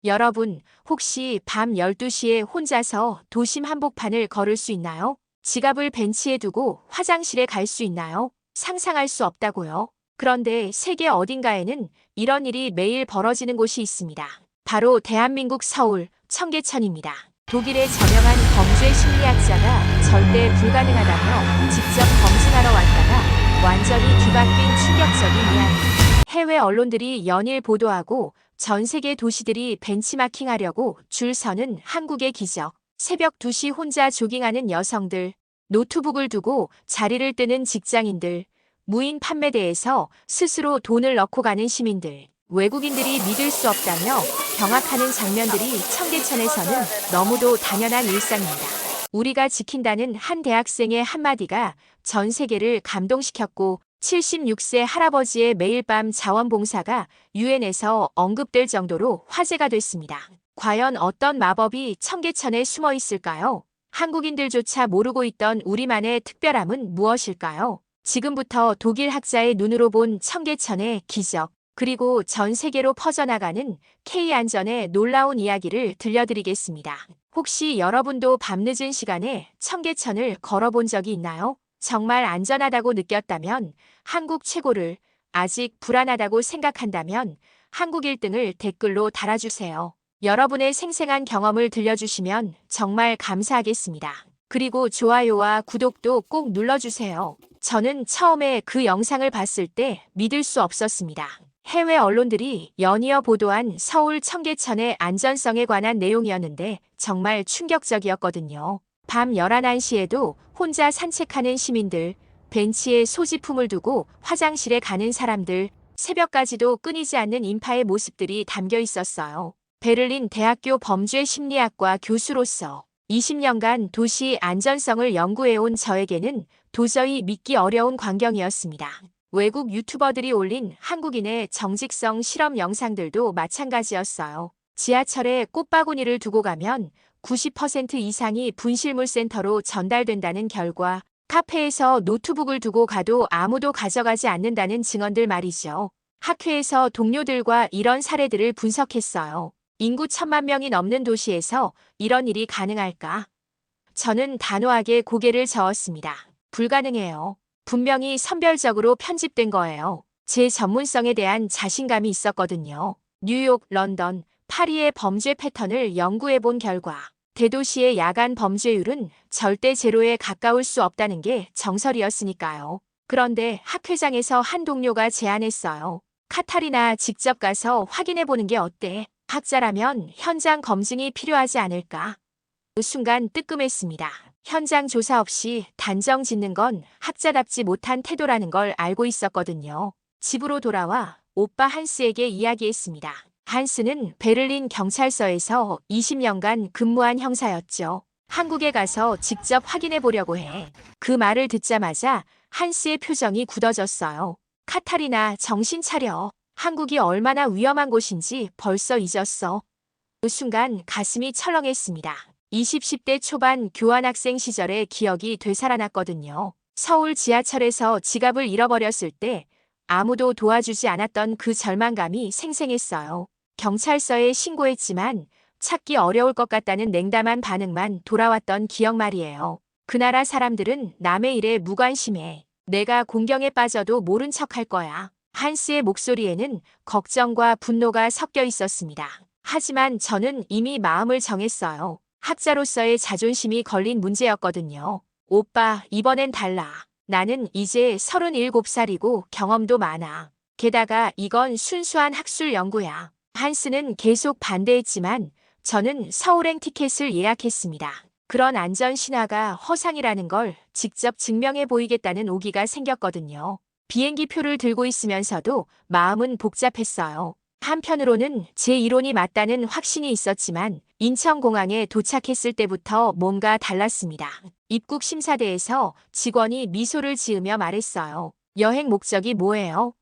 여러분, 혹시 밤 12시에 혼자서 도심 한복판을 걸을 수 있나요? 지갑을 벤치에 두고 화장실에 갈 수 있나요? 상상할 수 없다고요. 그런데 세계 어딘가에는 이런 일이 매일 벌어지는 곳이 있습니다. 바로 대한민국 서울 청계천입니다. 독일의 저명한 범죄 심리학자가 절대 불가능하다며 직접 검증하러 왔다가 완전히 뒤바뀐 충격적인 이야기. 해외 언론들이 연일 보도하고 전 세계 도시들이 벤치마킹하려고 줄 서는 한국의 기적. 새벽 2시 혼자 조깅하는 여성들, 노트북을 두고 자리를 뜨는 직장인들, 무인 판매대에서 스스로 돈을 넣고 가는 시민들, 외국인들이 믿을 수 없다며 경악하는 장면들이 청계천에서는 너무도 당연한 일상입니다. 우리가 지킨다는 한 대학생의 한마디가 전 세계를 감동시켰고 76세 할아버지의 매일 밤 자원봉사가 유엔에서 언급될 정도로 화제가 됐습니다. 과연 어떤 마법이 청계천에 숨어 있을까요? 한국인들조차 모르고 있던 우리만의 특별함은 무엇일까요? 지금부터 독일 학자의 눈으로 본 청계천의 기적, 그리고 전 세계로 퍼져나가는 K안전의 놀라운 이야기를 들려드리겠습니다. 혹시 여러분도 밤늦은 시간에 청계천을 걸어본 적이 있나요? 정말 안전하다고 느꼈다면 한국 최고를, 아직 불안하다고 생각한다면 한국 1등을 댓글로 달아주세요. 여러분의 생생한 경험을 들려주시면 정말 감사하겠습니다. 그리고 좋아요와 구독도 꼭 눌러주세요. 저는 처음에 그 영상을 봤을 때 믿을 수 없었습니다. 해외 언론들이 연이어 보도한 서울 청계천의 안전성에 관한 내용이었는데 정말 충격적이었거든요. 밤 11시에도 혼자 산책하는 시민들, 벤치에 소지품을 두고 화장실에 가는 사람들, 새벽까지도 끊이지 않는 인파의 모습들이 담겨 있었어요. 베를린 대학교 범죄심리학과 교수로서 20년간 도시 안전성을 연구해온 저에게는 도저히 믿기 어려운 광경이었습니다. 외국 유튜버들이 올린 한국인의 정직성 실험 영상들도 마찬가지였어요. 지하철에 꽃바구니를 두고 가면 90% 이상이 분실물 센터로 전달된다는 결과, 카페에서 노트북을 두고 가도 아무도 가져가지 않는다는 증언들 말이죠. 학회에서 동료들과 이런 사례들을 분석했어요. 인구 1,000만 명이 넘는 도시에서 이런 일이 가능할까? 저는 단호하게 고개를 저었습니다. 불가능해요. 분명히 선별적으로 편집된 거예요. 제 전문성에 대한 자신감이 있었거든요. 뉴욕, 런던, 파리의 범죄 패턴을 연구해 본 결과 대도시의 야간 범죄율은 절대 제로에 가까울 수 없다는 게 정설이었으니까요. 그런데 학회장에서 한 동료가 제안했어요. 카타리나 직접 가서 확인해 보는 게 어때? 학자라면 현장 검증이 필요하지 않을까? 그 순간 뜨끔했습니다. 현장 조사 없이 단정 짓는 건 학자답지 못한 태도라는 걸 알고 있었거든요. 집으로 돌아와 오빠 한스에게 이야기했습니다. 한스는 베를린 경찰서에서 20년간 근무한 형사였죠. 한국에 가서 직접 확인해 보려고 해. 그 말을 듣자마자 한스의 표정이 굳어졌어요. 카타리나, 정신 차려. 한국이 얼마나 위험한 곳인지 벌써 잊었어. 그 순간 가슴이 철렁했습니다. 10대 초반 교환학생 시절의 기억이 되살아났거든요. 서울 지하철에서 지갑을 잃어버렸을 때 아무도 도와주지 않았던 그 절망감이 생생했어요. 경찰서에 신고했지만 찾기 어려울 것 같다는 냉담한 반응만 돌아왔던 기억 말이에요. 그 나라 사람들은 남의 일에 무관심해. 내가 공경에 빠져도 모른 척할 거야. 한스의 목소리에는 걱정과 분노가 섞여 있었습니다. 하지만 저는 이미 마음을 정했어요. 학자로서의 자존심이 걸린 문제였거든요. 오빠, 이번엔 달라. 나는 이제 37살이고 경험도 많아. 게다가 이건 순수한 학술 연구야. 한스는 계속 반대했지만 저는 서울행 티켓을 예약했습니다. 그런 안전 신화가 허상이라는 걸 직접 증명해 보이겠다는 오기가 생겼거든요. 비행기 표를 들고 있으면서도 마음은 복잡했어요. 한편으로는 제 이론이 맞다는 확신이 있었지만 인천공항에 도착했을 때부터 뭔가 달랐습니다. 입국 심사대에서 직원이 미소를 지으며 말했어요. 여행 목적이 뭐예요?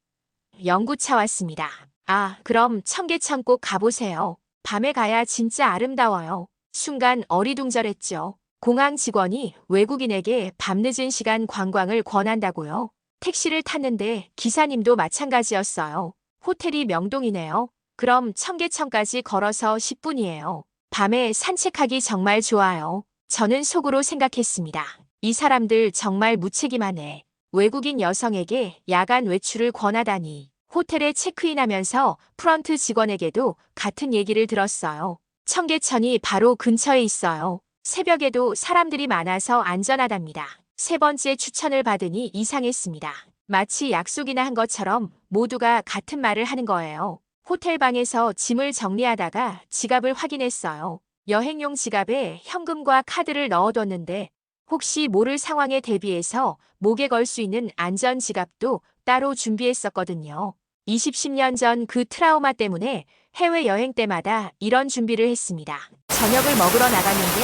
연구차 왔습니다. 아, 그럼 청계천 꼭 가보세요. 밤에 가야 진짜 아름다워요. 순간 어리둥절했죠. 공항 직원이 외국인에게 밤늦은 시간 관광을 권한다고요? 택시를 탔는데 기사님도 마찬가지였어요. 호텔이 명동이네요. 그럼 청계천까지 걸어서 10분이에요. 밤에 산책하기 정말 좋아요. 저는 속으로 생각했습니다. 이 사람들 정말 무책임하네. 외국인 여성에게 야간 외출을 권하다니. 호텔에 체크인하면서 프런트 직원에게도 같은 얘기를 들었어요. 청계천이 바로 근처에 있어요. 새벽에도 사람들이 많아서 안전하답니다. 세 번째 추천을 받으니 이상했습니다. 마치 약속이나 한 것처럼 모두가 같은 말을 하는 거예요. 호텔 방에서 짐을 정리하다가 지갑을 확인했어요. 여행용 지갑에 현금과 카드를 넣어뒀는데 혹시 모를 상황에 대비해서 목에 걸 수 있는 안전 지갑도 따로 준비했었거든요. 20년 전 그 트라우마 때문에 해외여행 때마다 이런 준비를 했습니다. 저녁을 먹으러 나갔는데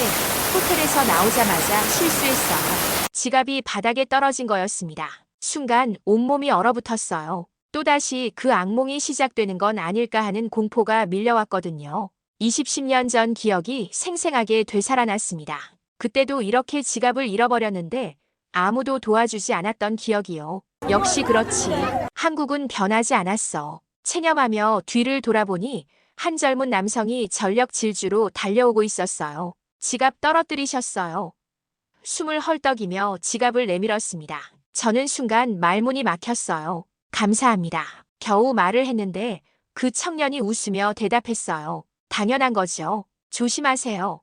호텔에서 나오자마자 실수했어요. 지갑이 바닥에 떨어진 거였습니다. 순간 온몸이 얼어붙었어요. 또다시 그 악몽이 시작되는 건 아닐까 하는 공포가 밀려왔거든요. 20년 전 기억이 생생하게 되살아났습니다. 그때도 이렇게 지갑을 잃어버렸는데 아무도 도와주지 않았던 기억이요. 역시 그렇지. 한국은 변하지 않았어. 체념하며 뒤를 돌아보니 한 젊은 남성이 전력 질주로 달려오고 있었어요. 지갑 떨어뜨리셨어요. 숨을 헐떡이며 지갑을 내밀었습니다. 저는 순간 말문이 막혔어요. 감사합니다. 겨우 말을 했는데 그 청년이 웃으며 대답했어요. 당연한 거죠. 조심하세요.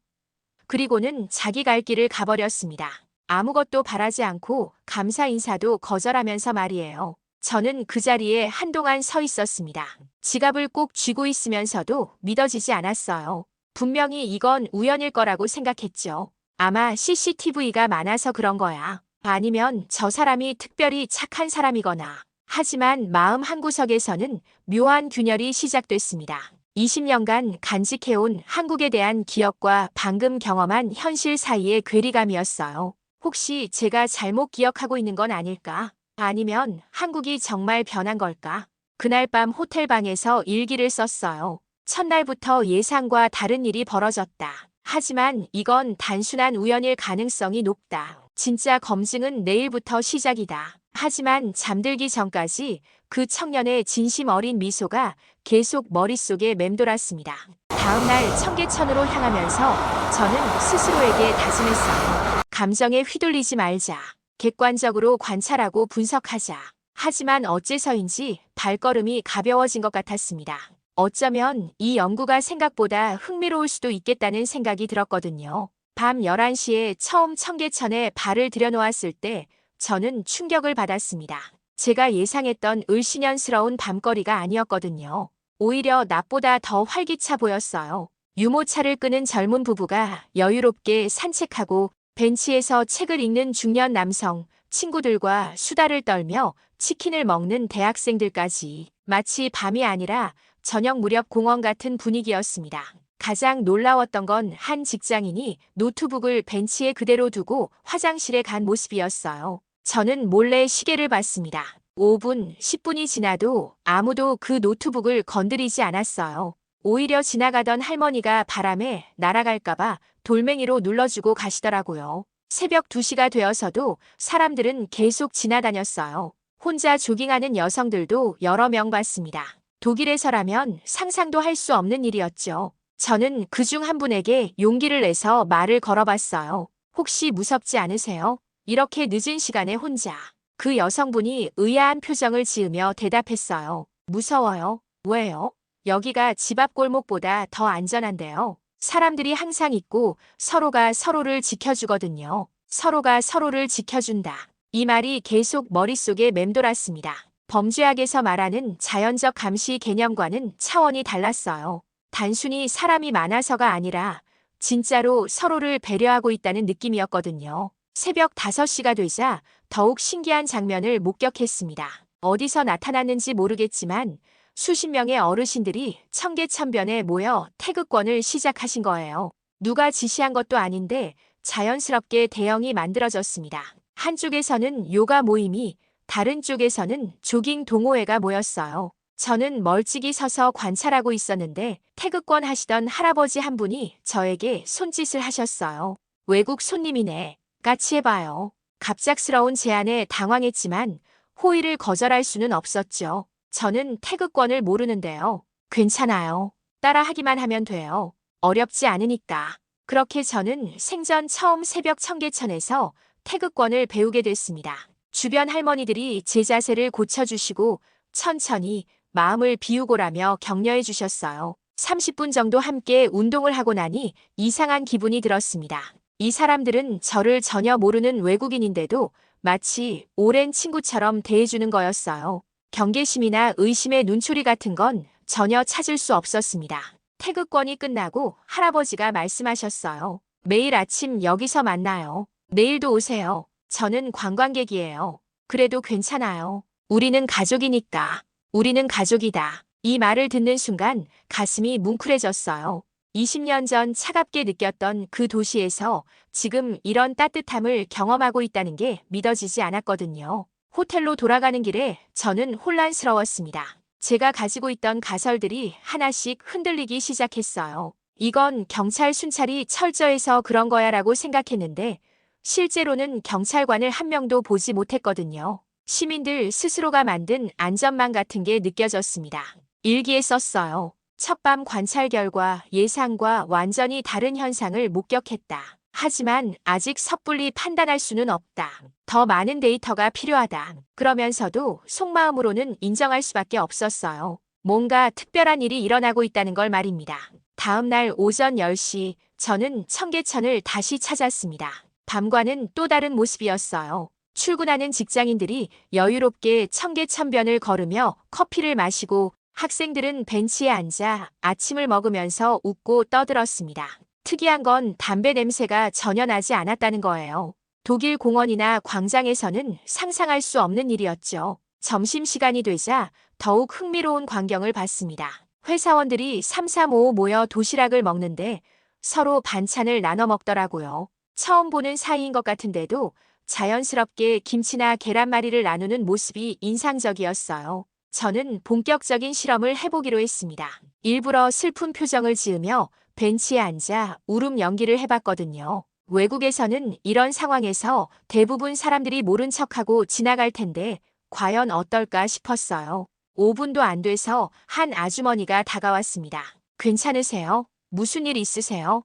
그리고는 자기 갈 길을 가버렸습니다. 아무것도 바라지 않고 감사 인사도 거절하면서 말이에요. 저는 그 자리에 한동안 서 있었습니다. 지갑을 꼭 쥐고 있으면서도 믿어지지 않았어요. 분명히 이건 우연일 거라고 생각했죠. 아마 CCTV가 많아서 그런 거야. 아니면 저 사람이 특별히 착한 사람이거나. 하지만 마음 한구석에서는 묘한 균열이 시작됐습니다. 20년간 간직해온 한국에 대한 기억과 방금 경험한 현실 사이의 괴리감이었어요. 혹시 제가 잘못 기억하고 있는 건 아닐까? 아니면 한국이 정말 변한 걸까? 그날 밤 호텔 방에서 일기를 썼어요. 첫날부터 예상과 다른 일이 벌어졌다. 하지만 이건 단순한 우연일 가능성이 높다. 진짜 검증은 내일부터 시작이다. 하지만 잠들기 전까지 그 청년의 진심 어린 미소가 계속 머릿속에 맴돌았습니다. 다음날 청계천으로 향하면서 저는 스스로에게 다짐했어요. 감정에 휘둘리지 말자. 객관적으로 관찰하고 분석하자. 하지만 어째서인지 발걸음이 가벼워진 것 같았습니다. 어쩌면 이 연구가 생각보다 흥미로울 수도 있겠다는 생각이 들었거든요. 밤 11시에 처음 청계천에 발을 들여놓았을 때 저는 충격을 받았습니다. 제가 예상했던 을씨년스러운 밤거리가 아니었거든요. 오히려 낮보다 더 활기차 보였어요. 유모차를 끄는 젊은 부부가 여유롭게 산책하고 벤치에서 책을 읽는 중년 남성, 친구들과 수다를 떨며 치킨을 먹는 대학생들까지 마치 밤이 아니라 저녁 무렵 공원 같은 분위기였습니다. 가장 놀라웠던 건 한 직장인이 노트북을 벤치에 그대로 두고 화장실에 간 모습이었어요. 저는 몰래 시계를 봤습니다. 5분, 10분이 지나도 아무도 그 노트북을 건드리지 않았어요. 오히려 지나가던 할머니가 바람에 날아갈까봐 돌멩이로 눌러주고 가시더라고요. 새벽 2시가 되어서도 사람들은 계속 지나다녔어요. 혼자 조깅하는 여성들도 여러 명 봤습니다. 독일에서라면 상상도 할 수 없는 일이었죠. 저는 그중 한 분에게 용기를 내서 말을 걸어봤어요. 혹시 무섭지 않으세요? 이렇게 늦은 시간에 혼자. 그 여성분이 의아한 표정을 지으며 대답했어요. 무서워요. 왜요? 여기가 집 앞 골목보다 더 안전한데요. 사람들이 항상 있고 서로가 서로를 지켜주거든요. 서로가 서로를 지켜준다. 이 말이 계속 머릿속에 맴돌았습니다. 범죄학에서 말하는 자연적 감시 개념과는 차원이 달랐어요. 단순히 사람이 많아서가 아니라 진짜로 서로를 배려하고 있다는 느낌이었거든요. 새벽 5시가 되자 더욱 신기한 장면을 목격했습니다. 어디서 나타났는지 모르겠지만 수십 명의 어르신들이 청계천변에 모여 태극권을 시작하신 거예요. 누가 지시한 것도 아닌데 자연스럽게 대형이 만들어졌습니다. 한쪽에서는 요가 모임이, 다른 쪽에서는 조깅 동호회가 모였어요. 저는 멀찍이 서서 관찰하고 있었는데 태극권 하시던 할아버지 한 분이 저에게 손짓을 하셨어요. 외국 손님이네. 같이 해봐요. 갑작스러운 제안에 당황했지만 호의를 거절할 수는 없었죠. 저는 태극권을 모르는데요. 괜찮아요. 따라하기만 하면 돼요. 어렵지 않으니까. 그렇게 저는 생전 처음 새벽 청계천에서 태극권을 배우게 됐습니다. 주변 할머니들이 제 자세를 고쳐주시고 천천히 마음을 비우고라며 격려해 주셨어요. 30분 정도 함께 운동을 하고 나니 이상한 기분이 들었습니다. 이 사람들은 저를 전혀 모르는 외국인인데도 마치 오랜 친구처럼 대해주는 거였어요. 경계심이나 의심의 눈초리 같은 건 전혀 찾을 수 없었습니다. 태극권이 끝나고 할아버지가 말씀하셨어요. 매일 아침 여기서 만나요. 내일도 오세요. 저는 관광객이에요. 그래도 괜찮아요. 우리는 가족이니까. 우리는 가족이다. 이 말을 듣는 순간 가슴이 뭉클해졌어요. 20년 전 차갑게 느꼈던 그 도시에서 지금 이런 따뜻함을 경험하고 있다는 게 믿어지지 않았거든요. 호텔로 돌아가는 길에 저는 혼란스러웠습니다. 제가 가지고 있던 가설들이 하나씩 흔들리기 시작했어요. 이건 경찰 순찰이 철저해서 그런 거야 라고 생각했는데 실제로는 경찰관을 한 명도 보지 못했거든요. 시민들 스스로가 만든 안전망 같은 게 느껴졌습니다. 일기에 썼어요. 첫밤 관찰 결과 예상과 완전히 다른 현상을 목격했다. 하지만 아직 섣불리 판단할 수는 없다. 더 많은 데이터가 필요하다. 그러면서도 속마음으로는 인정할 수밖에 없었어요. 뭔가 특별한 일이 일어나고 있다는 걸 말입니다. 다음 날 오전 10시 저는 청계천을 다시 찾았습니다. 밤과는 또 다른 모습이었어요. 출근하는 직장인들이 여유롭게 청계천변을 걸으며 커피를 마시고 학생들은 벤치에 앉아 아침을 먹으면서 웃고 떠들었습니다. 특이한 건 담배 냄새가 전혀 나지 않았다는 거예요. 독일 공원이나 광장에서는 상상할 수 없는 일이었죠. 점심시간이 되자 더욱 흥미로운 광경을 봤습니다. 회사원들이 3-3-5 모여 도시락을 먹는데 서로 반찬을 나눠 먹더라고요. 처음 보는 사이인 것 같은데도 자연스럽게 김치나 계란말이를 나누는 모습이 인상적이었어요. 저는 본격적인 실험을 해보기로 했습니다. 일부러 슬픈 표정을 지으며 벤치에 앉아 울음 연기를 해봤거든요. 외국에서는 이런 상황에서 대부분 사람들이 모른 척하고 지나갈 텐데 과연 어떨까 싶었어요. 5분도 안 돼서 한 아주머니가 다가왔습니다. 괜찮으세요? 무슨 일 있으세요?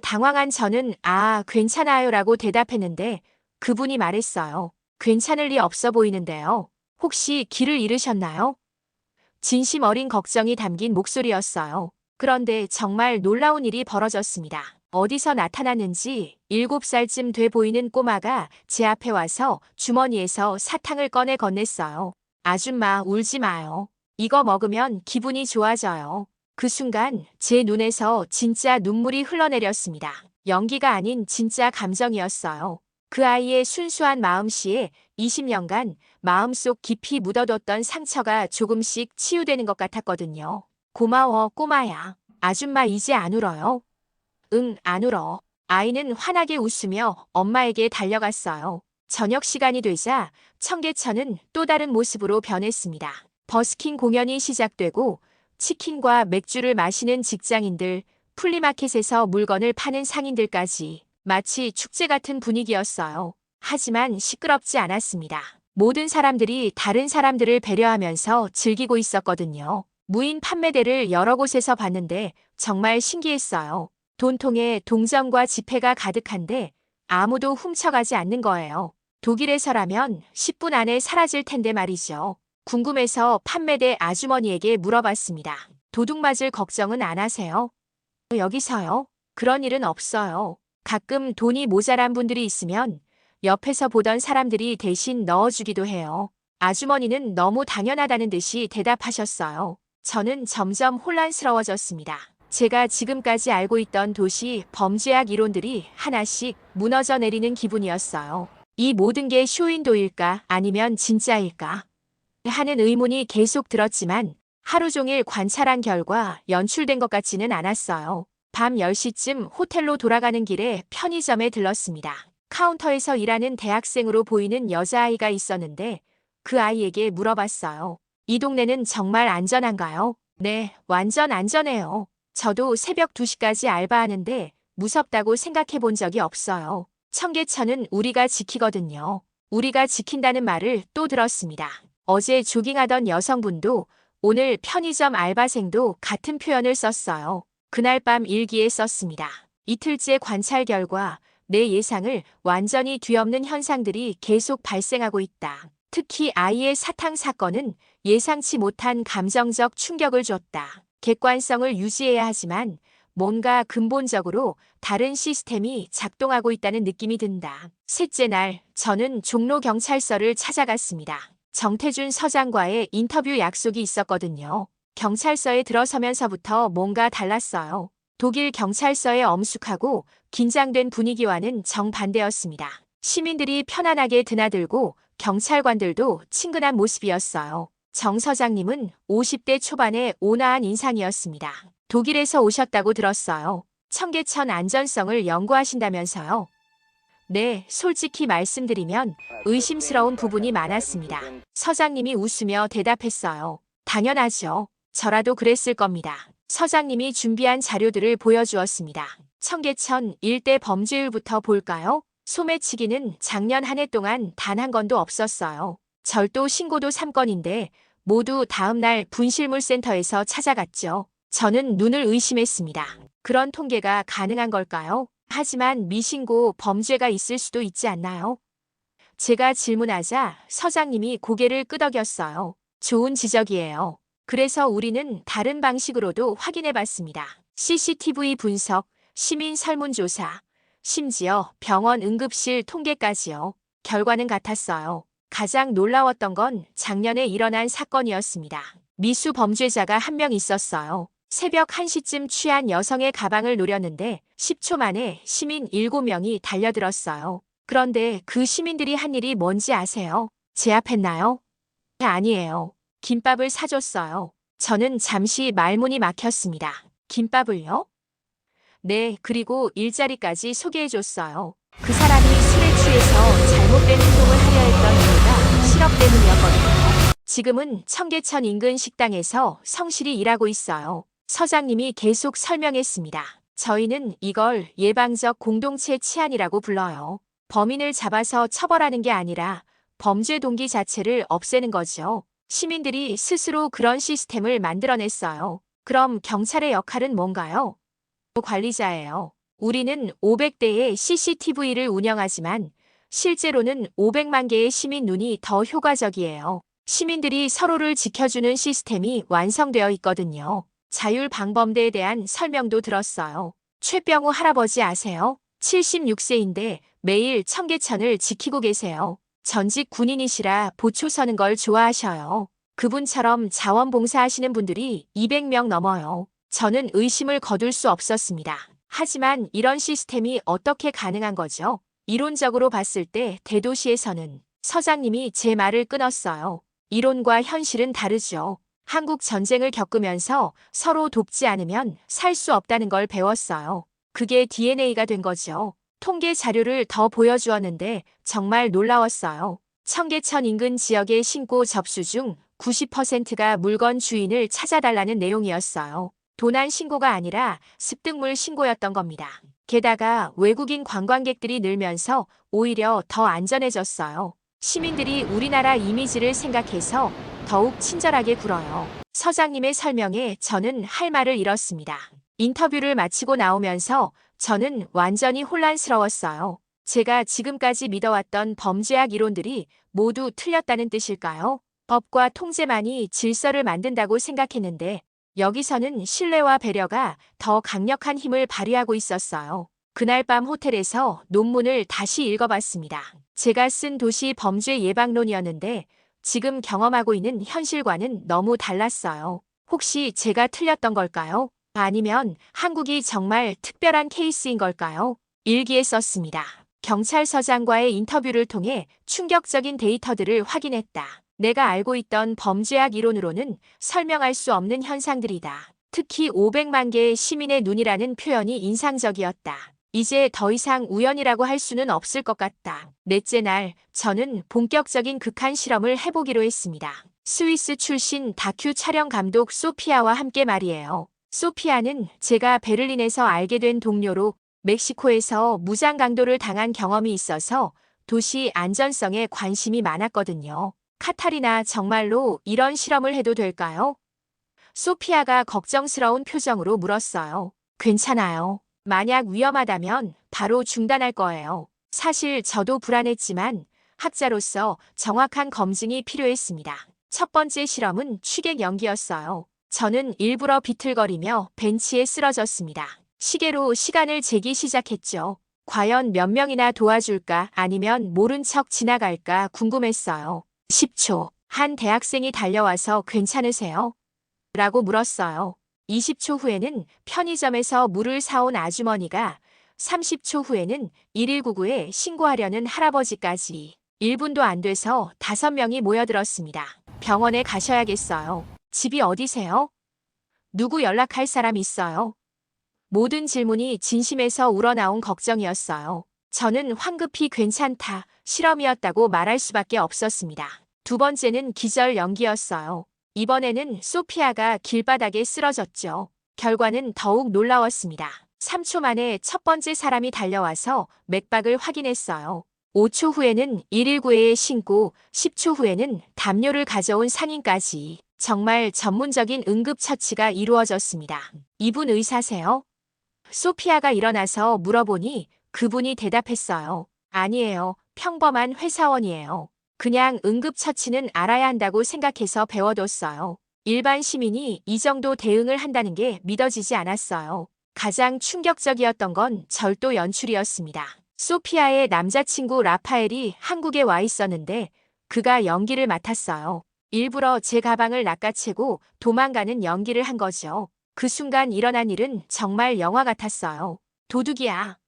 당황한 저는 괜찮아요 라고 대답했는데 그분이 말했어요. 괜찮을 리 없어 보이는데요. 혹시 길을 잃으셨나요? 진심 어린 걱정이 담긴 목소리였어요. 그런데 정말 놀라운 일이 벌어졌습니다. 어디서 나타났는지 7살쯤 돼 보이는 꼬마가 제 앞에 와서 주머니에서 사탕을 꺼내 건넸어요. 아줌마 울지 마요. 이거 먹으면 기분이 좋아져요. 그 순간 제 눈에서 진짜 눈물이 흘러내렸습니다. 연기가 아닌 진짜 감정이었어요. 그 아이의 순수한 마음씨에 20년간 마음속 깊이 묻어뒀던 상처가 조금씩 치유되는 것 같았거든요. 고마워, 꼬마야. 아줌마 이제 안 울어요? 응, 안 울어. 아이는 환하게 웃으며 엄마에게 달려갔어요. 저녁 시간이 되자 청계천은 또 다른 모습으로 변했습니다. 버스킹 공연이 시작되고 치킨과 맥주를 마시는 직장인들, 플리마켓에서 물건을 파는 상인들까지 마치 축제 같은 분위기였어요. 하지만 시끄럽지 않았습니다. 모든 사람들이 다른 사람들을 배려하면서 즐기고 있었거든요. 무인 판매대를 여러 곳에서 봤는데 정말 신기했어요. 돈통에 동전과 지폐가 가득한데 아무도 훔쳐가지 않는 거예요. 독일에서라면 10분 안에 사라질 텐데 말이죠. 궁금해서 판매대 아주머니에게 물어봤습니다. 도둑 맞을 걱정은 안 하세요? 여기서요? 그런 일은 없어요. 가끔 돈이 모자란 분들이 있으면 옆에서 보던 사람들이 대신 넣어주기도 해요. 아주머니는 너무 당연하다는 듯이 대답하셨어요. 저는 점점 혼란스러워졌습니다. 제가 지금까지 알고 있던 도시 범죄학 이론들이 하나씩 무너져 내리는 기분이었어요. 이 모든 게 쇼윈도일까 아니면 진짜일까 하는 의문이 계속 들었지만 하루 종일 관찰한 결과 연출된 것 같지는 않았어요. 밤 10시쯤 호텔로 돌아가는 길에 편의점에 들렀습니다. 카운터에서 일하는 대학생으로 보이는 여자아이가 있었는데 그 아이에게 물어봤어요. 이 동네는 정말 안전한가요? 네, 완전 안전해요. 저도 새벽 2시까지 알바하는데 무섭다고 생각해 본 적이 없어요. 청계천은 우리가 지키거든요. 우리가 지킨다는 말을 또 들었습니다. 어제 조깅하던 여성분도 오늘 편의점 알바생도 같은 표현을 썼어요. 그날 밤 일기에 썼습니다. 이틀째 관찰 결과 내 예상을 완전히 뒤엎는 현상들이 계속 발생하고 있다. 특히 아이의 사탕 사건은 예상치 못한 감정적 충격을 줬다. 객관성을 유지해야 하지만 뭔가 근본적으로 다른 시스템이 작동하고 있다는 느낌이 든다. 셋째 날, 저는 종로경찰서를 찾아갔습니다. 정태준 서장과의 인터뷰 약속이 있었거든요. 경찰서에 들어서면서부터 뭔가 달랐어요. 독일 경찰서의 엄숙하고 긴장된 분위기와는 정반대였습니다. 시민들이 편안하게 드나들고 경찰관들도 친근한 모습이었어요. 정 서장님은 50대 초반의 온화한 인상이었습니다. 독일에서 오셨다고 들었어요. 청계천 안전성을 연구하신다면서요. 네, 솔직히 말씀드리면 의심스러운 부분이 많았습니다. 서장님이 웃으며 대답했어요. 당연하죠. 저라도 그랬을 겁니다. 서장님이 준비한 자료들을 보여주었습니다. 청계천 일대 범죄율부터 볼까요? 소매치기는 작년 한 해 동안 단 한 건도 없었어요. 절도 신고도 3건인데 모두 다음날 분실물센터에서 찾아갔죠. 저는 눈을 의심했습니다. 그런 통계가 가능한 걸까요? 하지만 미신고 범죄가 있을 수도 있지 않나요? 제가 질문하자 서장님이 고개를 끄덕였어요. 좋은 지적이에요. 그래서 우리는 다른 방식으로도 확인해봤습니다. CCTV 분석, 시민 설문조사, 심지어 병원 응급실 통계까지요. 결과는 같았어요. 가장 놀라웠던 건 작년에 일어난 사건이었습니다. 미수 범죄자가 한 명 있었어요. 새벽 1시쯤 취한 여성의 가방을 노렸는데 10초 만에 시민 7명이 달려들었어요. 그런데 그 시민들이 한 일이 뭔지 아세요? 제압했나요? 아니에요. 김밥을 사줬어요. 저는 잠시 말문이 막혔습니다. 김밥을요? 네, 그리고 일자리까지 소개해줬어요. 그 사람이 술에 취해서 잘못된 행동을 하려 했던 이유가 실업 때문이었거든요. 지금은 청계천 인근 식당에서 성실히 일하고 있어요. 서장님이 계속 설명했습니다. 저희는 이걸 예방적 공동체 치안이라고 불러요. 범인을 잡아서 처벌하는 게 아니라 범죄 동기 자체를 없애는 거죠. 시민들이 스스로 그런 시스템을 만들어냈어요. 그럼 경찰의 역할은 뭔가요? 관리자예요. 우리는 500대의 CCTV를 운영하지만 실제로는 500만 개의 시민 눈이 더 효과적이에요. 시민들이 서로를 지켜주는 시스템이 완성되어 있거든요. 자율방범대에 대한 설명도 들었어요. 최병우 할아버지 아세요? 76세인데 매일 청계천을 지키고 계세요. 전직 군인이시라 보초 서는 걸 좋아하셔요. 그분처럼 자원봉사하시는 분들이 200명 넘어요. 저는 의심을 거둘 수 없었습니다. 하지만 이런 시스템이 어떻게 가능한 거죠? 이론적으로 봤을 때 대도시에서는 서장님이 제 말을 끊었어요. 이론과 현실은 다르죠. 한국 전쟁을 겪으면서 서로 돕지 않으면 살 수 없다는 걸 배웠어요. 그게 DNA가 된 거죠. 통계 자료를 더 보여주었는데 정말 놀라웠어요. 청계천 인근 지역의 신고 접수 중 90%가 물건 주인을 찾아달라는 내용이었어요. 도난 신고가 아니라 습득물 신고였던 겁니다. 게다가 외국인 관광객들이 늘면서 오히려 더 안전해졌어요. 시민들이 우리나라 이미지를 생각해서 더욱 친절하게 굴어요. 서장님의 설명에 저는 할 말을 잃었습니다. 인터뷰를 마치고 나오면서 저는 완전히 혼란스러웠어요. 제가 지금까지 믿어왔던 범죄학 이론들이 모두 틀렸다는 뜻일까요? 법과 통제만이 질서를 만든다고 생각했는데 여기서는 신뢰와 배려가 더 강력한 힘을 발휘하고 있었어요. 그날 밤 호텔에서 논문을 다시 읽어봤습니다. 제가 쓴 도시 범죄 예방론이었는데 지금 경험하고 있는 현실과는 너무 달랐어요. 혹시 제가 틀렸던 걸까요? 아니면 한국이 정말 특별한 케이스인 걸까요? 일기에 썼습니다. 경찰서장과의 인터뷰를 통해 충격적인 데이터들을 확인했다. 내가 알고 있던 범죄학 이론으로는 설명할 수 없는 현상들이다. 특히 500만 개의 시민의 눈이라는 표현이 인상적이었다. 이제 더 이상 우연이라고 할 수는 없을 것 같다. 넷째 날, 저는 본격적인 극한 실험을 해보기로 했습니다. 스위스 출신 다큐 촬영 감독 소피아와 함께 말이에요. 소피아는 제가 베를린에서 알게 된 동료로 멕시코에서 무장 강도를 당한 경험이 있어서 도시 안전성에 관심이 많았거든요. 카타리나, 정말로 이런 실험을 해도 될까요? 소피아가 걱정스러운 표정으로 물었어요. 괜찮아요. 만약 위험하다면 바로 중단할 거예요. 사실 저도 불안했지만 학자로서 정확한 검증이 필요했습니다. 첫 번째 실험은 취객 연기였어요. 저는 일부러 비틀거리며 벤치에 쓰러졌습니다. 시계로 시간을 재기 시작했죠. 과연 몇 명이나 도와줄까 아니면 모른 척 지나갈까 궁금했어요. 10초. 한 대학생이 달려와서 괜찮으세요? 라고 물었어요. 20초 후에는 편의점에서 물을 사온 아주머니가, 30초 후에는 1199에 신고하려는 할아버지까지. 1분도 안 돼서 5명이 모여들었습니다. 병원에 가셔야겠어요. 집이 어디세요? 누구 연락할 사람 있어요? 모든 질문이 진심에서 우러나온 걱정이었어요. 저는 황급히 괜찮다, 실험이었다고 말할 수밖에 없었습니다. 두 번째는 기절 연기였어요. 이번에는 소피아가 길바닥에 쓰러졌죠. 결과는 더욱 놀라웠습니다. 3초 만에 첫 번째 사람이 달려와서 맥박을 확인했어요. 5초 후에는 119에 신고, 10초 후에는 담요를 가져온 상인까지. 정말 전문적인 응급처치가 이루어졌습니다. 이분 의사세요? 소피아가 일어나서 물어보니 그분이 대답했어요. 아니에요. 평범한 회사원이에요. 그냥 응급처치는 알아야 한다고 생각해서 배워뒀어요. 일반 시민이 이 정도 대응을 한다는 게 믿어지지 않았어요. 가장 충격적이었던 건 절도 연출이었습니다. 소피아의 남자친구 라파엘이 한국에 와 있었는데 그가 연기를 맡았어요. 일부러 제 가방을 낚아채고 도망가는 연기를 한 거죠. 그 순간 일어난 일은 정말 영화 같았어요. 도둑이야.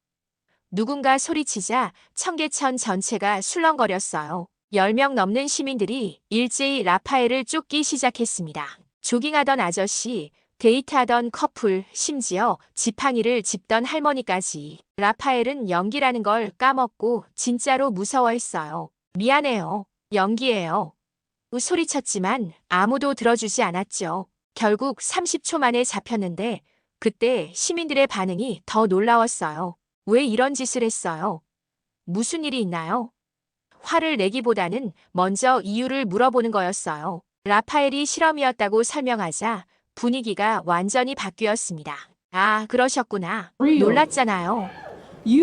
누군가 소리치자 청계천 전체가 술렁거렸어요. 10명 넘는 시민들이 일제히 라파엘을 쫓기 시작했습니다. 조깅하던 아저씨, 데이트하던 커플, 심지어 지팡이를 짚던 할머니까지. 라파엘은 연기라는 걸 까먹고 진짜로 무서워했어요. 미안해요. 연기예요. 소리쳤지만 아무도 들어주지 않았죠. 결국 30초 만에 잡혔는데 그때 시민들의 반응이 더 놀라웠어요. 왜 이런 짓을 했어요? 무슨 일이 있나요? 화를 내기보다는 먼저 이유를 물어보는 거였어요. 라파엘이 실험이었다고 설명하자 분위기가 완전히 바뀌었습니다. 아, 그러셨구나. 놀랐잖아요.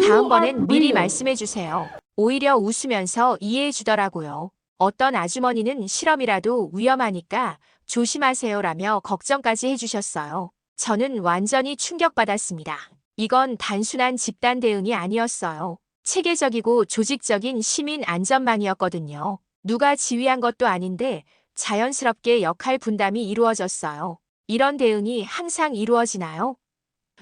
다음번엔 미리 말씀해 주세요. 오히려 웃으면서 이해해 주더라고요. 어떤 아주머니는 실험이라도 위험하니까 조심하세요라며 걱정까지 해주셨어요. 저는 완전히 충격받았습니다. 이건 단순한 집단 대응이 아니었어요. 체계적이고 조직적인 시민 안전망이었거든요. 누가 지휘한 것도 아닌데 자연스럽게 역할 분담이 이루어졌어요. 이런 대응이 항상 이루어지나요?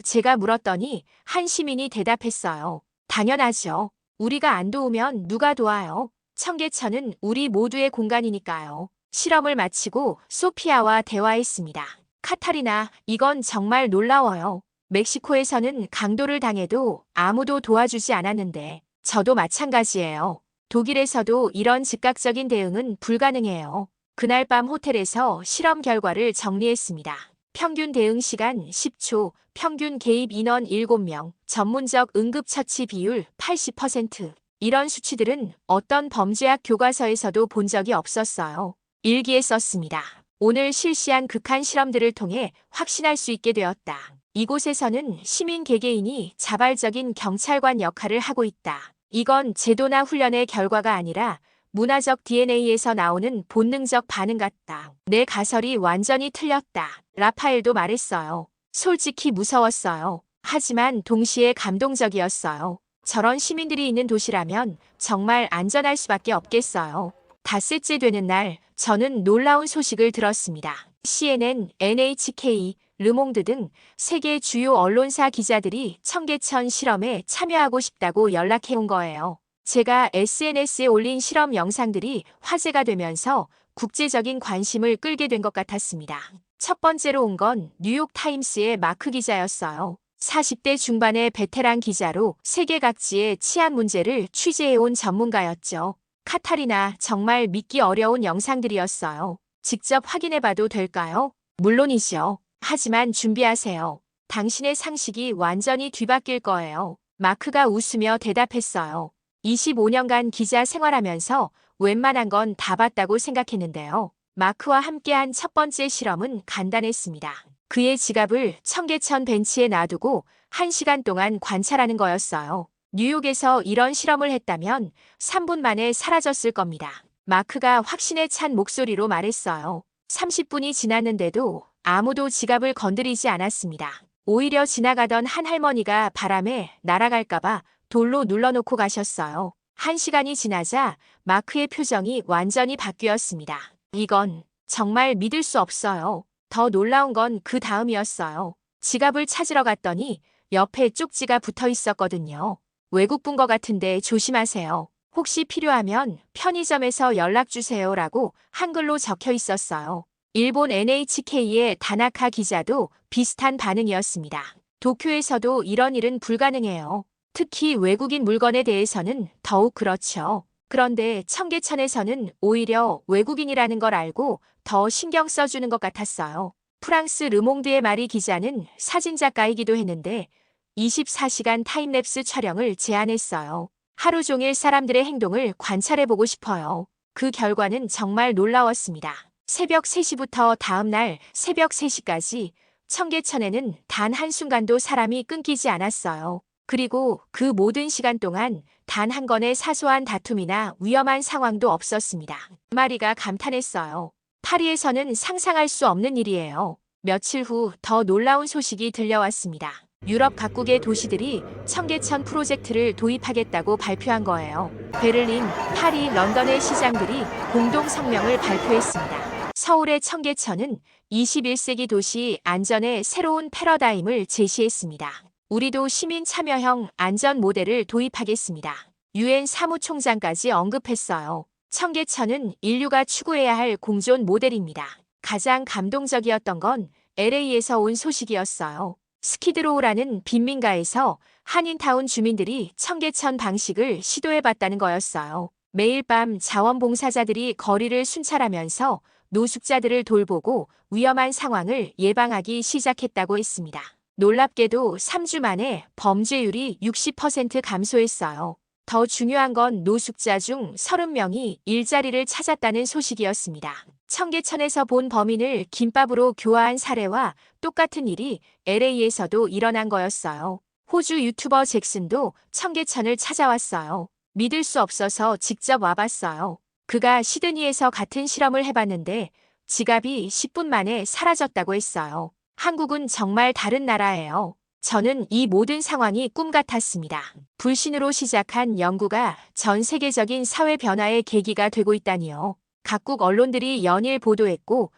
제가 물었더니 한 시민이 대답했어요. 당연하죠. 우리가 안 도우면 누가 도와요? 청계천은 우리 모두의 공간이니까요. 실험을 마치고 소피아와 대화했습니다. 카타리나, 이건 정말 놀라워요. 멕시코에서는 강도를 당해도 아무도 도와주지 않았는데 저도 마찬가지예요. 독일에서도 이런 즉각적인 대응은 불가능해요. 그날 밤 호텔에서 실험 결과를 정리했습니다. 평균 대응 시간 10초, 평균 개입 인원 7명, 전문적 응급처치 비율 80%. 이런 수치들은 어떤 범죄학 교과서에서도 본 적이 없었어요. 일기에 썼습니다. 오늘 실시한 극한 실험들을 통해 확신할 수 있게 되었다. 이곳에서는 시민 개개인이 자발적인 경찰관 역할을 하고 있다. 이건 제도나 훈련의 결과가 아니라 문화적 DNA에서 나오는 본능적 반응 같다. 내 가설이 완전히 틀렸다. 라파엘도 말했어요. 솔직히 무서웠어요. 하지만 동시에 감동적이었어요. 저런 시민들이 있는 도시라면 정말 안전할 수밖에 없겠어요. 닷새째 되는 날, 저는 놀라운 소식을 들었습니다. CNN, NHK, 르몽드 등 세계 주요 언론사 기자들이 청계천 실험에 참여하고 싶다고 연락해온 거예요. 제가 SNS에 올린 실험 영상들이 화제가 되면서 국제적인 관심을 끌게 된 것 같았습니다. 첫 번째로 온 건 뉴욕타임스의 마크 기자였어요. 40대 중반의 베테랑 기자로 세계 각지의 치안 문제를 취재해온 전문가였죠. 카타리나, 정말 믿기 어려운 영상들이었어요. 직접 확인해봐도 될까요? 물론이죠. 하지만 준비하세요. 당신의 상식이 완전히 뒤바뀔 거예요. 마크가 웃으며 대답했어요. 25년간 기자 생활하면서 웬만한 건 다 봤다고 생각했는데요. 마크와 함께한 첫 번째 실험은 간단했습니다. 그의 지갑을 청계천 벤치에 놔두고 1시간 동안 관찰하는 거였어요. 뉴욕에서 이런 실험을 했다면 3분 만에 사라졌을 겁니다. 마크가 확신에 찬 목소리로 말했어요. 30분이 지났는데도 아무도 지갑을 건드리지 않았습니다. 오히려 지나가던 한 할머니가 바람에 날아갈까봐 돌로 눌러놓고 가셨어요. 1시간이 지나자 마크의 표정이 완전히 바뀌었습니다. 이건 정말 믿을 수 없어요. 더 놀라운 건 그 다음이었어요. 지갑을 찾으러 갔더니 옆에 쪽지가 붙어 있었거든요. 외국분 것 같은데 조심하세요. 혹시 필요하면 편의점에서 연락주세요라고 한글로 적혀 있었어요. 일본 NHK의 다나카 기자도 비슷한 반응이었습니다. 도쿄에서도 이런 일은 불가능해요. 특히 외국인 물건에 대해서는 더욱 그렇죠. 그런데 청계천에서는 오히려 외국인이라는 걸 알고 더 신경 써주는 것 같았어요. 프랑스 르몽드의 마리 기자는 사진작가이기도 했는데 24시간 타임랩스 촬영을 제안했어요. 하루 종일 사람들의 행동을 관찰해보고 싶어요. 그 결과는 정말 놀라웠습니다. 새벽 3시부터 다음날 새벽 3시까지 청계천에는 단 한순간도 사람이 끊기지 않았어요. 그리고 그 모든 시간 동안 단 한 건의 사소한 다툼이나 위험한 상황도 없었습니다. 마리가 감탄했어요. 파리에서는 상상할 수 없는 일이에요. 며칠 후 더 놀라운 소식이 들려왔습니다. 유럽 각국의 도시들이 청계천 프로젝트를 도입하겠다고 발표한 거예요. 베를린, 파리, 런던의 시장들이 공동 성명을 발표했습니다. 서울의 청계천은 21세기 도시 안전의 새로운 패러다임을 제시했습니다. 우리도 시민 참여형 안전 모델을 도입하겠습니다. 유엔 사무총장까지 언급했어요. 청계천은 인류가 추구해야 할 공존 모델입니다. 가장 감동적이었던 건 LA에서 온 소식이었어요. 스키드로우라는 빈민가에서 한인타운 주민들이 청계천 방식을 시도해봤다는 거였어요. 매일 밤 자원봉사자들이 거리를 순찰하면서 노숙자들을 돌보고 위험한 상황을 예방하기 시작했다고 했습니다. 놀랍게도 3주 만에 범죄율이 60% 감소했어요. 더 중요한 건 노숙자 중 30명이 일자리를 찾았다는 소식이었습니다. 청계천에서 본 범인을 김밥으로 교화한 사례와 똑같은 일이 LA에서도 일어난 거였어요. 호주 유튜버 잭슨도 청계천을 찾아왔어요. 믿을 수 없어서 직접 와봤어요. 그가 시드니에서 같은 실험을 해봤는데 지갑이 10분 만에 사라졌다고 했어요. 한국은 정말 다른 나라예요. 저는 이 모든 상황이 꿈 같았습니다. 불신으로 시작한 연구가 전 세계적인 사회 변화의 계기가 되고 있다니요. 각국 언론들이 연일 보도했고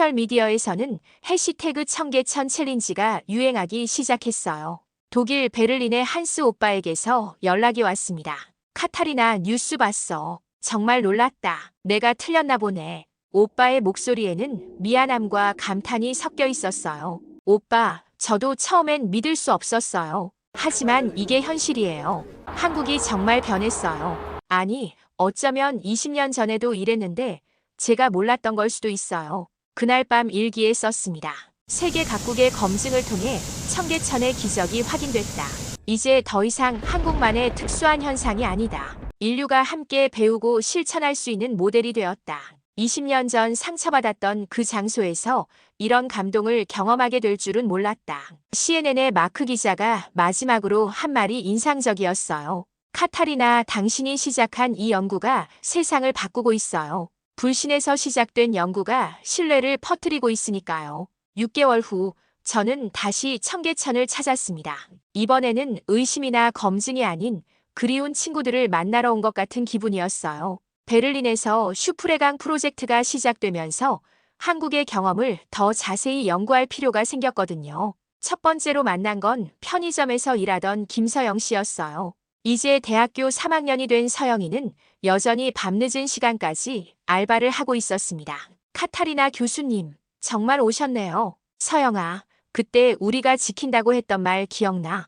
소셜미디어에서는 해시태그 청계천 챌린지가 유행하기 시작했어요. 독일 베를린의 한스 오빠에게서 연락이 왔습니다. 카타리나 뉴스 봤어. 정말 놀랐다. 내가 틀렸나 보네. 오빠의 목소리에는 미안함과 감탄이 섞여 있었어요. 오빠, 저도 처음엔 믿을 수 없었어요. 하지만 이게 현실이에요. 한국이 정말 변했어요. 아니, 어쩌면 20년 전에도 이랬는데 제가 몰랐던 걸 수도 있어요. 그날 밤 일기에 썼습니다. 세계 각국의 검증을 통해 청계천의 기적이 확인됐다. 이제 더 이상 한국만의 특수한 현상이 아니다. 인류가 함께 배우고 실천할 수 있는 모델이 되었다. 20년 전 상처받았던 그 장소에서 이런 감동을 경험하게 될 줄은 몰랐다. CNN의 마크 기자가 마지막으로 한 말이 인상적이었어요. 카타리나, 당신이 시작한 이 연구가 세상을 바꾸고 있어요. 불신에서 시작된 연구가 신뢰를 퍼뜨리고 있으니까요. 6개월 후 저는 다시 청계천을 찾았습니다. 이번에는 의심이나 검증이 아닌 그리운 친구들을 만나러 온 것 같은 기분이었어요. 베를린에서 슈프레강 프로젝트가 시작되면서 한국의 경험을 더 자세히 연구할 필요가 생겼거든요. 첫 번째로 만난 건 편의점에서 일하던 김서영 씨였어요. 이제 대학교 3학년이 된 서영이는 여전히 밤늦은 시간까지 알바를 하고 있었습니다. 카타리나 교수님, 정말 오셨네요. 서영아, 그때 우리가 지킨다고 했던 말 기억나?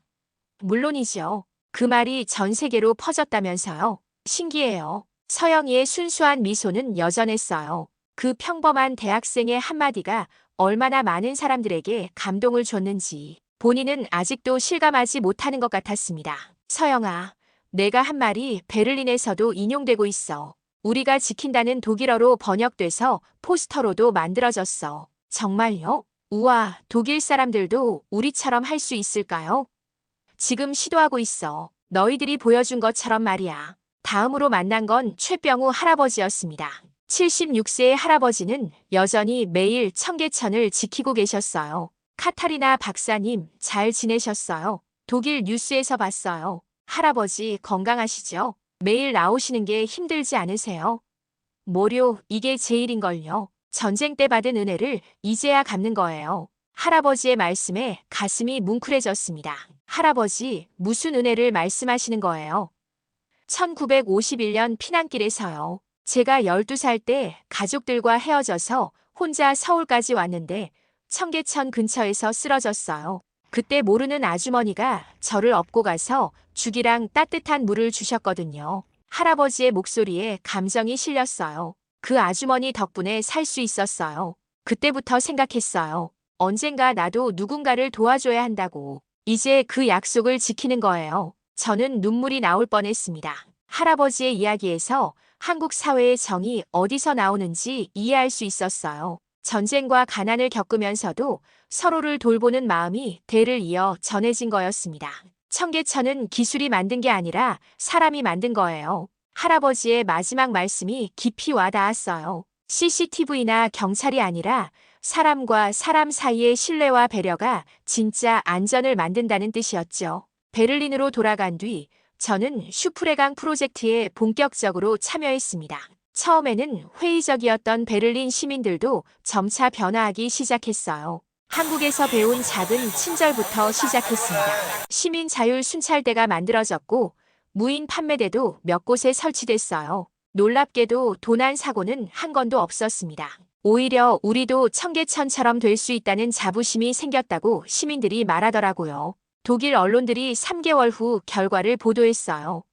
물론이죠. 그 말이 전 세계로 퍼졌다면서요. 신기해요. 서영이의 순수한 미소는 여전했어요. 그 평범한 대학생의 한마디가 얼마나 많은 사람들에게 감동을 줬는지 본인은 아직도 실감하지 못하는 것 같았습니다. 서영아, 내가 한 말이 베를린에서도 인용되고 있어. 우리가 지킨다는 독일어로 번역돼서 포스터로도 만들어졌어. 정말요? 우와, 독일 사람들도 우리처럼 할 수 있을까요? 지금 시도하고 있어. 너희들이 보여준 것처럼 말이야. 다음으로 만난 건 최병우 할아버지였습니다. 76세의 할아버지는 여전히 매일 청계천을 지키고 계셨어요. 카타리나 박사님, 잘 지내셨어요? 독일 뉴스에서 봤어요. 할아버지 건강하시죠? 매일 나오시는 게 힘들지 않으세요? 모료, 이게 제일인걸요. 전쟁 때 받은 은혜를 이제야 갚는 거예요. 할아버지의 말씀에 가슴이 뭉클해졌습니다. 할아버지, 무슨 은혜를 말씀하시는 거예요? 1951년 피난길에서요. 제가 12살 때 가족들과 헤어져서 혼자 서울까지 왔는데 청계천 근처에서 쓰러졌어요. 그때 모르는 아주머니가 저를 업고 가서 죽이랑 따뜻한 물을 주셨거든요. 할아버지의 목소리에 감정이 실렸어요. 그 아주머니 덕분에 살 수 있었어요. 그때부터 생각했어요. 언젠가 나도 누군가를 도와줘야 한다고. 이제 그 약속을 지키는 거예요. 저는 눈물이 나올 뻔했습니다. 할아버지의 이야기에서 한국 사회의 정이 어디서 나오는지 이해할 수 있었어요. 전쟁과 가난을 겪으면서도 서로를 돌보는 마음이 대를 이어 전해진 거였습니다. 청계천은 기술이 만든 게 아니라 사람이 만든 거예요. 할아버지의 마지막 말씀이 깊이 와닿았어요. CCTV나 경찰이 아니라 사람과 사람 사이의 신뢰와 배려가 진짜 안전을 만든다는 뜻이었죠. 베를린으로 돌아간 뒤 저는 슈프레강 프로젝트에 본격적으로 참여했습니다. 처음에는 회의적이었던 베를린 시민들도 점차 변화하기 시작했어요. 한국에서 배운 작은 친절부터 시작했습니다. 시민 자율 순찰대가 만들어졌고 무인 판매대도 몇 곳에 설치됐어요. 놀랍게도 도난 사고는 한 건도 없었습니다. 오히려 우리도 청계천처럼 될 수 있다는 자부심이 생겼다고 시민들이 말하더라고요. 독일 언론들이 3개월 후 결과를 보도했어요.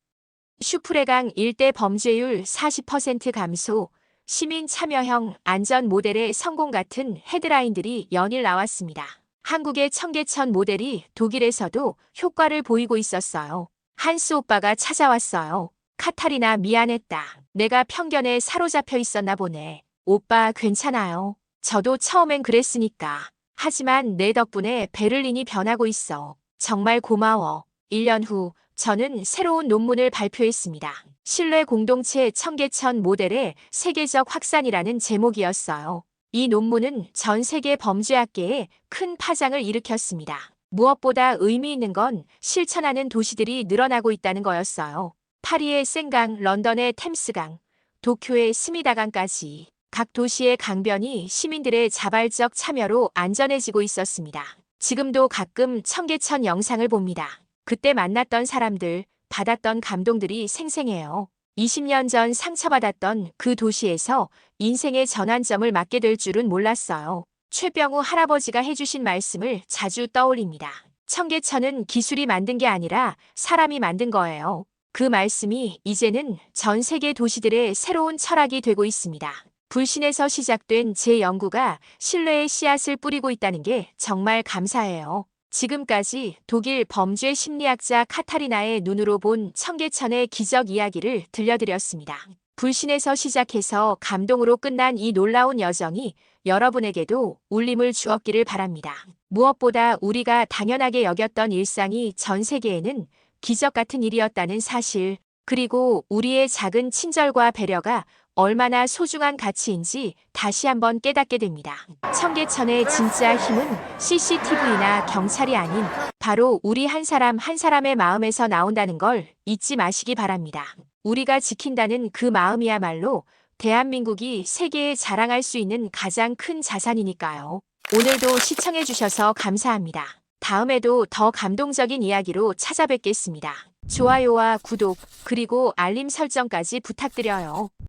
슈프레강 일대 범죄율 40% 감소, 시민 참여형 안전 모델의 성공 같은 헤드라인들이 연일 나왔습니다. 한국의 청계천 모델이 독일에서도 효과를 보이고 있었어요. 한스 오빠가 찾아왔어요. 카타리나 미안했다. 내가 편견에 사로잡혀 있었나 보네. 오빠 괜찮아요. 저도 처음엔 그랬으니까. 하지만 내 덕분에 베를린이 변하고 있어. 정말 고마워. 1년 후 저는 새로운 논문을 발표했습니다. 신뢰 공동체 청계천 모델의 세계적 확산이라는 제목이었어요. 이 논문은 전 세계 범죄학계에 큰 파장을 일으켰습니다. 무엇보다 의미 있는 건 실천하는 도시들이 늘어나고 있다는 거였어요. 파리의 센강, 런던의 템스강, 도쿄의 스미다강까지 각 도시의 강변이 시민들의 자발적 참여로 안전해지고 있었습니다. 지금도 가끔 청계천 영상을 봅니다. 그때 만났던 사람들, 받았던 감동들이 생생해요. 20년 전 상처받았던 그 도시에서 인생의 전환점을 맞게 될 줄은 몰랐어요. 최병우 할아버지가 해주신 말씀을 자주 떠올립니다. 청계천은 기술이 만든 게 아니라 사람이 만든 거예요. 그 말씀이 이제는 전 세계 도시들의 새로운 철학이 되고 있습니다. 불신에서 시작된 제 연구가 신뢰의 씨앗을 뿌리고 있다는 게 정말 감사해요. 지금까지 독일 범죄 심리학자 카타리나의 눈으로 본 청계천의 기적 이야기를 들려드렸습니다. 불신에서 시작해서 감동으로 끝난 이 놀라운 여정이 여러분에게도 울림을 주었기를 바랍니다. 무엇보다 우리가 당연하게 여겼던 일상이 전 세계에는 기적 같은 일이었다는 사실, 그리고 우리의 작은 친절과 배려가 얼마나 소중한 가치인지 다시 한번 깨닫게 됩니다. 청계천의 진짜 힘은 CCTV나 경찰이 아닌 바로 우리 한 사람 한 사람의 마음에서 나온다는 걸 잊지 마시기 바랍니다. 우리가 지킨다는 그 마음이야말로 대한민국이 세계에 자랑할 수 있는 가장 큰 자산이니까요. 오늘도 시청해주셔서 감사합니다. 다음에도 더 감동적인 이야기로 찾아뵙겠습니다. 좋아요와 구독, 그리고 알림 설정까지 부탁드려요.